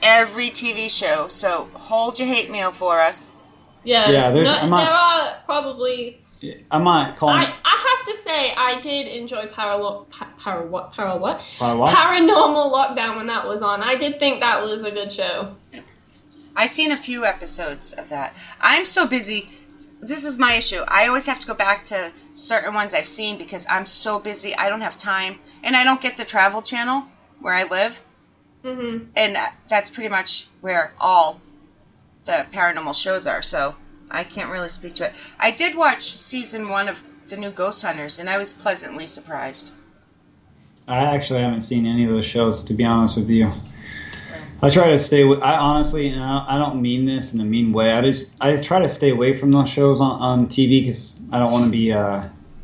every TV show, so hold your hate mail for us. Yeah, there are probably... I'm not calling... I have to say, I did enjoy Paranormal Lockdown when that was on. I did think that was a good show. I've seen a few episodes of that. I'm so busy. This is my issue. I always have to go back to certain ones I've seen because I'm so busy. I don't have time. And I don't get the Travel Channel where I live. Mm-hmm. And that's pretty much where all the paranormal shows are. So I can't really speak to it. I did watch season 1 of the new Ghost Hunters, and I was pleasantly surprised. I actually haven't seen any of those shows, to be honest with you. I try to stay with. I honestly, and I don't mean this in a mean way. I try to stay away from those shows on TV because I don't want to be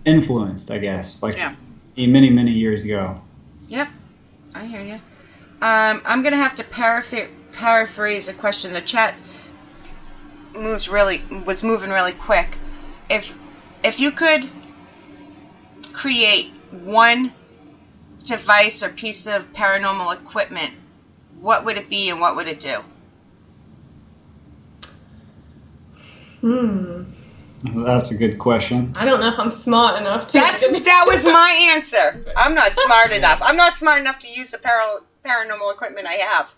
influenced. I guess many years ago. Yep, I hear you. I'm gonna have to paraphrase a question. The chat was moving really quick. If you could create one device or piece of paranormal equipment, what would it be and what would it do? That's a good question. I don't know if I'm smart enough to... That was my answer. I'm not smart enough. I'm not smart enough to use the paranormal equipment I have.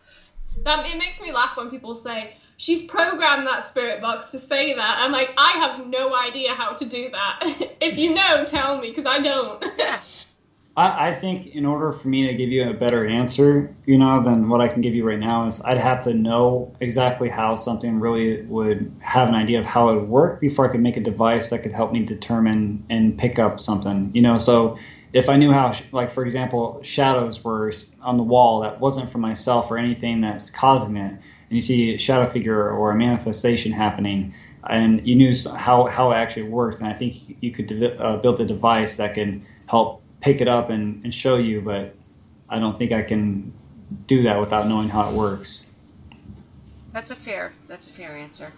It makes me laugh when people say, she's programmed that spirit box to say that. I'm like, I have no idea how to do that. If you know, tell me, because I don't. Yeah. I think in order for me to give you a better answer, than what I can give you right now is I'd have to know exactly how something really would have an idea of how it would work before I could make a device that could help me determine and pick up something, So if I knew how, like, for example, shadows were on the wall that wasn't for myself or anything that's causing it, and you see a shadow figure or a manifestation happening, and you knew how it actually worked, and I think you could build a device that could help pick it up and show you, but I don't think I can do that without knowing how it works. That's a fair answer.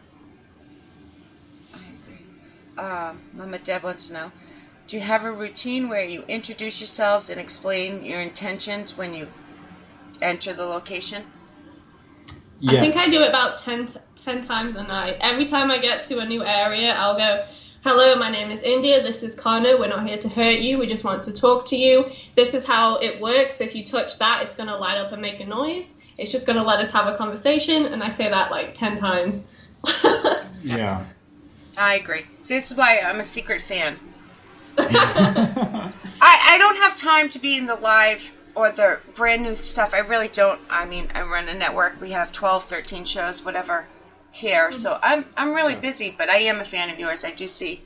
I agree. Mama Deb wants to know, do you have a routine where you introduce yourselves and explain your intentions when you enter the location? Yes. I think I do it about 10 times a night. Every time I get to a new area, I'll go, hello, my name is India. This is Connor. We're not here to hurt you. We just want to talk to you. This is how it works. If you touch that, it's going to light up and make a noise. It's just going to let us have a conversation. And I say that like 10 times. Yeah. I agree. See, this is why I'm a secret fan. I don't have time to be in the live or the brand new stuff. I really don't. I mean, I run a network. We have 12, 13 shows, whatever. Here, so I'm really busy, but I am a fan of yours. I do see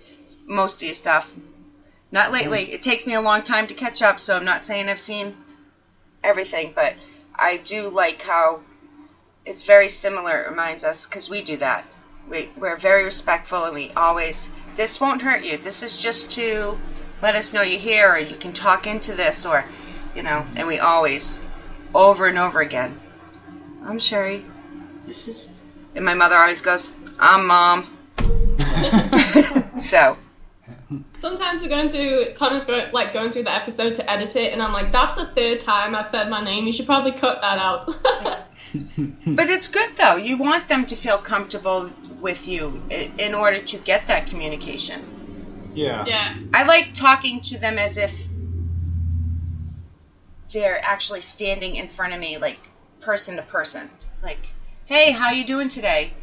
most of your stuff. Not lately. It takes me a long time to catch up, so I'm not saying I've seen everything, but I do like how it's very similar. It reminds us, because we do that. We're very respectful, and we always this won't hurt you. This is just to let us know you're here, or you can talk into this, or, and we always, over and over again, I'm Sherry. This is, and my mother always goes, I'm Mom. So. Sometimes Connor's going through the episode to edit it, and I'm like, that's the third time I've said my name. You should probably cut that out. But it's good, though. You want them to feel comfortable with you in order to get that communication. Yeah. Yeah. I like talking to them as if they're actually standing in front of me, like person to person. Like, hey, how you doing today?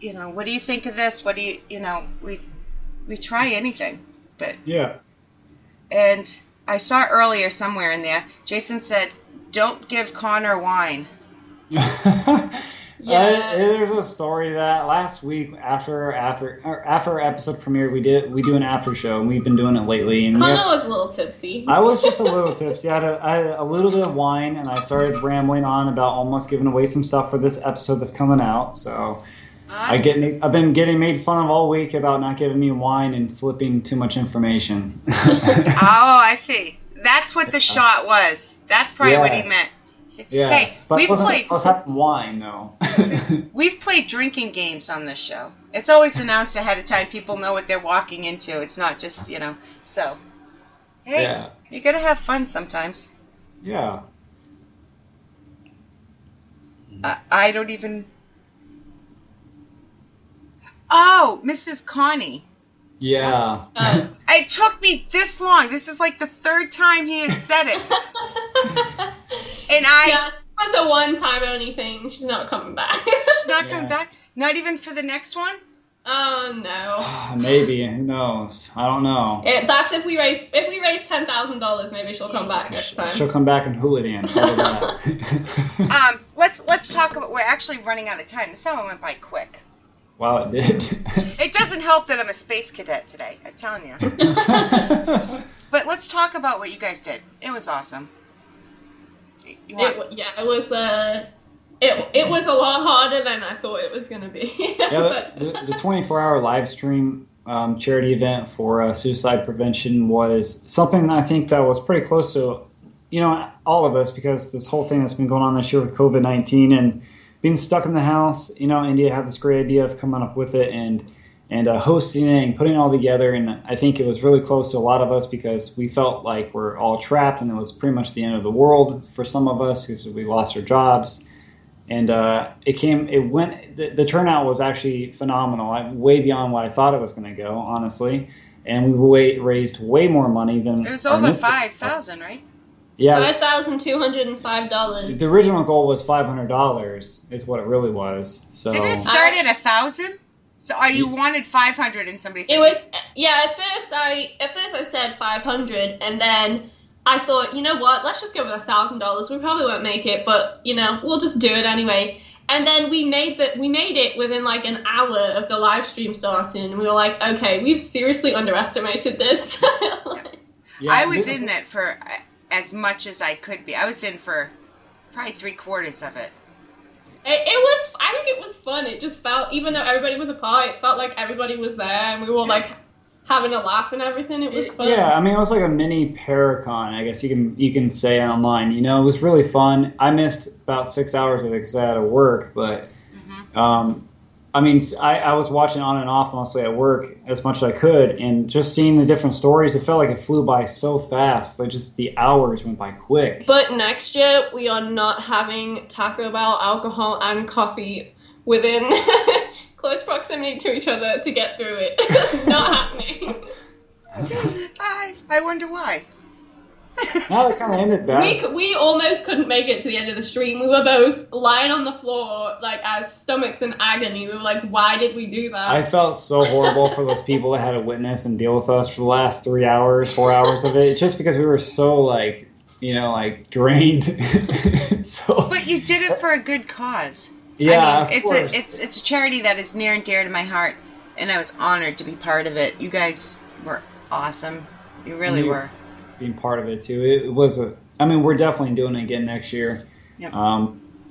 What do you think of this? What do you, we try anything. But yeah. And I saw earlier somewhere in there, Jason said, don't give Connor wine. Yeah. There's a story that last week after our episode premiere we do an after show, and we've been doing it lately. And Connor was a little tipsy. I was just a little tipsy. I had a little bit of wine, and I started rambling on about almost giving away some stuff for this episode that's coming out. So I've been getting made fun of all week about not giving me wine and slipping too much information. Oh, I see. That's what the shot was. That's probably what he meant. Yes, hey, but I was having wine, though. We've played drinking games on this show. It's always announced ahead of time. People know what they're walking into. It's not just, So, hey, you got to have fun sometimes. Yeah. I don't even... Oh, Mrs. Connie. Yeah. It took me this long. This is like the third time he has said it. And Yes, it was a one-time only thing. She's not coming back. She's not coming back? Not even for the next one? Oh, no. Maybe. Who knows? I don't know. That's if we raise $10,000, maybe she'll come back next time. She'll come back and hooligan. Let's talk about... We're actually running out of time. This hour went by quick. Wow, it did. It doesn't help that I'm a space cadet today. I'm telling you. But let's talk about what you guys did. It was awesome. It was a lot harder than I thought it was going to be. Yeah, the 24-hour live stream charity event for suicide prevention was something I think that was pretty close to, all of us, because this whole thing that's been going on this year with COVID-19 and being stuck in the house, India had this great idea of coming up with it and hosting it and putting it all together. And I think it was really close to a lot of us because we felt like we're all trapped and it was pretty much the end of the world for some of us because we lost our jobs. And the turnout was actually phenomenal, way beyond what I thought it was going to go, honestly. And we raised way more money than... It was over $5,000, right? Yeah. $5,205. The original goal was $500 is what it really was. So did it start at 1,000? So you wanted 500 and somebody said... It was... Yeah, at first I said 500 and then... I thought, you know what, let's just go with $1,000. We probably won't make it, but, we'll just do it anyway. And then we made it within like an hour of the live stream starting. And we were like, okay, we've seriously underestimated this. I was in that for as much as I could be. I was in for probably 3/4 of it. I think it was fun. It just felt, even though everybody was apart, it felt like everybody was there and we were like having a laugh and everything. It was fun. Yeah, I mean, it was like a mini Paracon, I guess you can say online. It was really fun. I missed about 6 hours of it because I had to work, but I mean, I was watching on and off mostly at work as much as I could, and just seeing the different stories, it felt like it flew by so fast. Like just the hours went by quick. But next year, we are not having Taco Bell, alcohol, and coffee within close proximity to each other to get through it. It's not happening. I wonder why. Now it kind of ended bad. We almost couldn't make it to the end of the stream. We were both lying on the floor, like our stomachs in agony. We were like, why did we do that? I felt so horrible for those people that had to witness and deal with us for the last 4 hours of it, just because we were so drained. But you did it for a good cause. Yeah, I mean, it's a charity that is near and dear to my heart, and I was honored to be part of it. You guys were awesome. You really were. Being part of it too. It was we're definitely doing it again next year. Yep.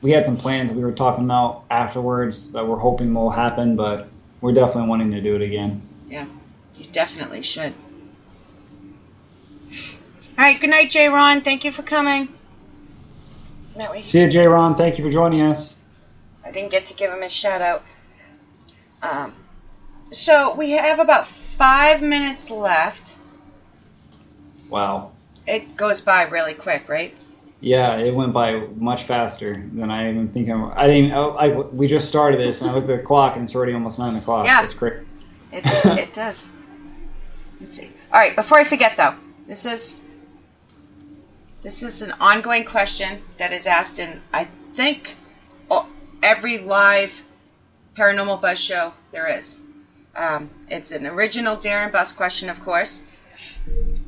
We had some plans we were talking about afterwards that we're hoping will happen, but we're definitely wanting to do it again. Yeah. You definitely should. All right, good night, J. Ron. Thank you for coming. That way. See you, J. Ron. Thank you for joining us. I didn't get to give him a shout out. So we have about 5 minutes left. Wow. It goes by really quick, right? Yeah, it went by much faster than I even think we just started this, and I looked at the clock, and it's already almost 9 o'clock. Yeah. It's crazy. It does. Let's see. All right, before I forget, though, this is an ongoing question that is asked in, I think, every live Paranormal Buzz show there is. It's an original Darren Bus question, of course,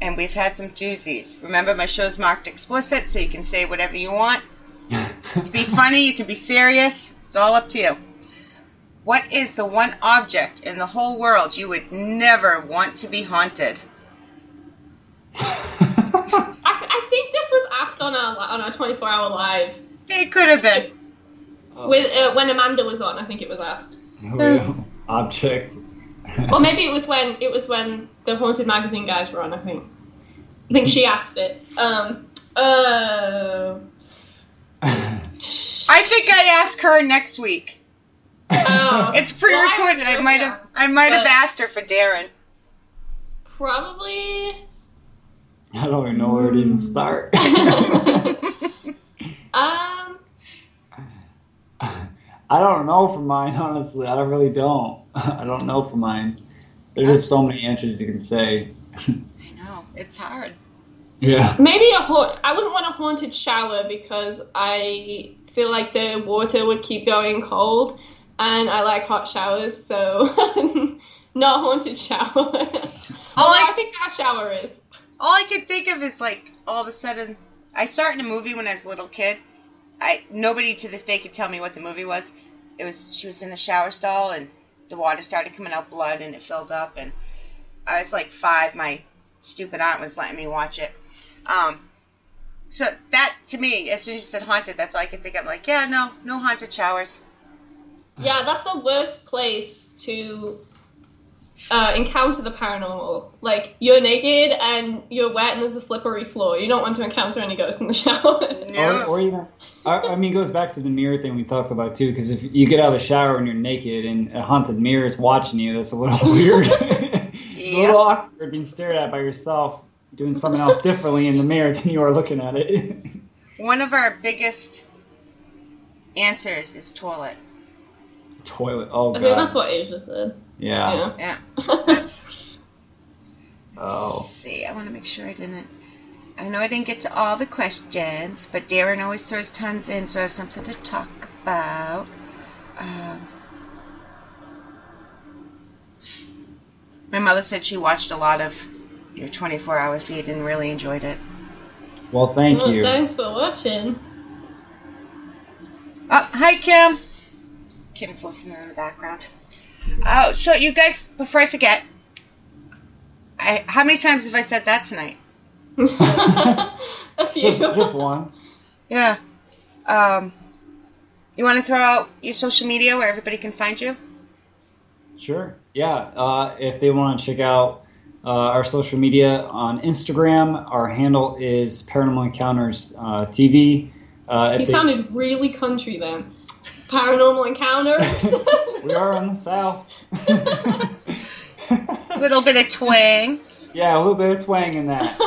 and we've had some doozies. Remember, my show's marked explicit, so you can say whatever you want. You can be funny, you can be serious. It's all up to you. What is the one object in the whole world you would never want to be haunted? I think this was asked on our 24-hour live. It could have been. With when Amanda was on, I think it was asked. Object. Or maybe it was when the Haunted Magazine guys were on. I think she asked it. I think I ask her next week. It's pre-recorded. Well, I might have asked her for Darren. Probably. I don't even know where to even start. I don't know for mine, honestly. I really don't. I don't know for mine. There's just so many answers you can say. I know. It's hard. Yeah. Maybe I wouldn't want a haunted shower because I feel like the water would keep going cold, and I like hot showers, so not a haunted shower. I think our shower is. All I could think of is, like, all of a sudden, I saw it in a movie when I was a little kid. Nobody to this day could tell me what the movie was. She was in a shower stall, and the water started coming out blood, and it filled up, and I was like 5. My stupid aunt was letting me watch it. So that, to me, as soon as you said haunted, that's all I could think of. I'm like, yeah, no haunted showers. Yeah, that's the worst place to encounter the paranormal. Like, you're naked and you're wet and there's a slippery floor. You don't want to encounter any ghosts in the shower. No. Or even, I mean, it goes back to the mirror thing we talked about too, because if you get out of the shower and you're naked and a haunted mirror is watching you, that's a little weird. It's a little awkward being stared at by yourself doing something else differently in the mirror than you are looking at it. One of our biggest answers is toilet. Toilet, oh god. I think that's what Asia said. Yeah. Yeah. Let's see. I want to make sure I know I didn't get to all the questions, but Darren always throws tons in, so I have something to talk about. My mother said she watched a lot of your 24-hour feed and really enjoyed it. Well, thank you. Thanks for watching. Oh, hi, Kim. Kim's listening in the background. Oh, so you guys, before I forget, how many times have I said that tonight? A few. Just once. Yeah. You want to throw out your social media where everybody can find you? Sure. Yeah. If they want to check out our social media on Instagram, our handle is Paranormal Encounters TV. You sounded really country then. Paranormal Encounters. We are in the South. A little bit of twang. Yeah, a little bit of twang in that.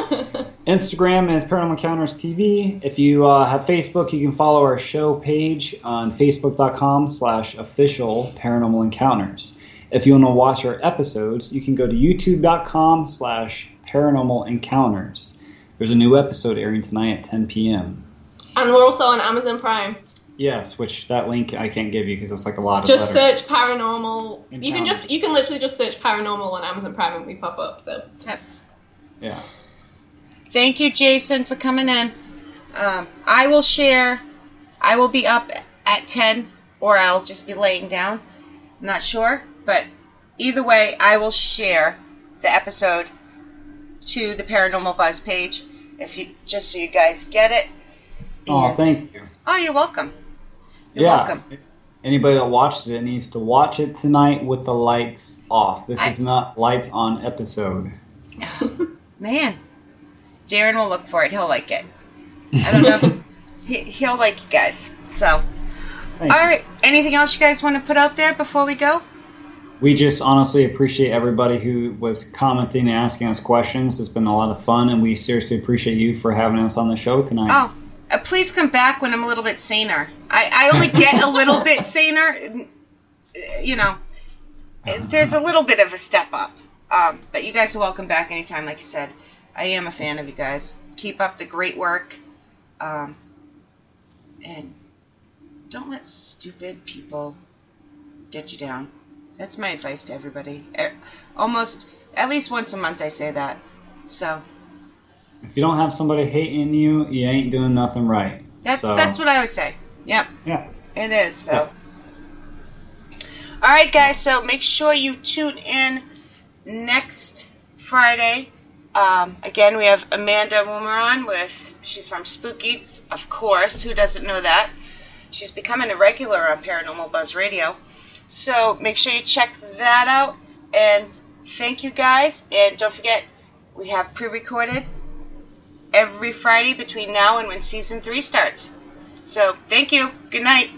Instagram is Paranormal Encounters TV. If you have Facebook, you can follow our show page on facebook.com/official Paranormal Encounters. If you want to watch our episodes, you can go to youtube.com/Paranormal Encounters. There's a new episode airing tonight at 10 p.m. And we're also on Amazon Prime. Yes, which that link I can't give you because it's like a lot of just letters. Search Paranormal. You can literally just search Paranormal on Amazon Prime and we pop up. So yeah. Thank you, Jason, for coming in. I will share. I will be up at 10, or I'll just be laying down. I'm not sure, but either way, I will share the episode to the Paranormal Buzz page, just so you guys get it. Oh, thank you. Oh, you're welcome. You're welcome. anybody that watches it needs to watch it tonight with the lights off. This is not lights on episode. Man, Darren will look for it. He'll like it. I don't know. He'll like you guys. So, all right. Anything else you guys want to put out there before we go? We just honestly appreciate everybody who was commenting and asking us questions. It's been a lot of fun, and we seriously appreciate you for having us on the show tonight. Oh, please come back when I'm a little bit saner. I only get a little bit saner. You know, there's a little bit of a step up. But you guys are welcome back anytime, like you said. I am a fan of you guys. Keep up the great work. And don't let stupid people get you down. That's my advice to everybody. Almost, at least once a month I say that. So. If you don't have somebody hating you, you ain't doing nothing right. That's what I always say. Yep. Yeah. It is. So. Yeah. All right, guys. So make sure you tune in next Friday. Again, we have Amanda Woomer on she's from Spooky, of course. Who doesn't know that? She's becoming a regular on Paranormal Buzz Radio. So make sure you check that out. And thank you, guys. And don't forget, we have pre-recorded every Friday between now and when Season 3 starts. So thank you. Good night.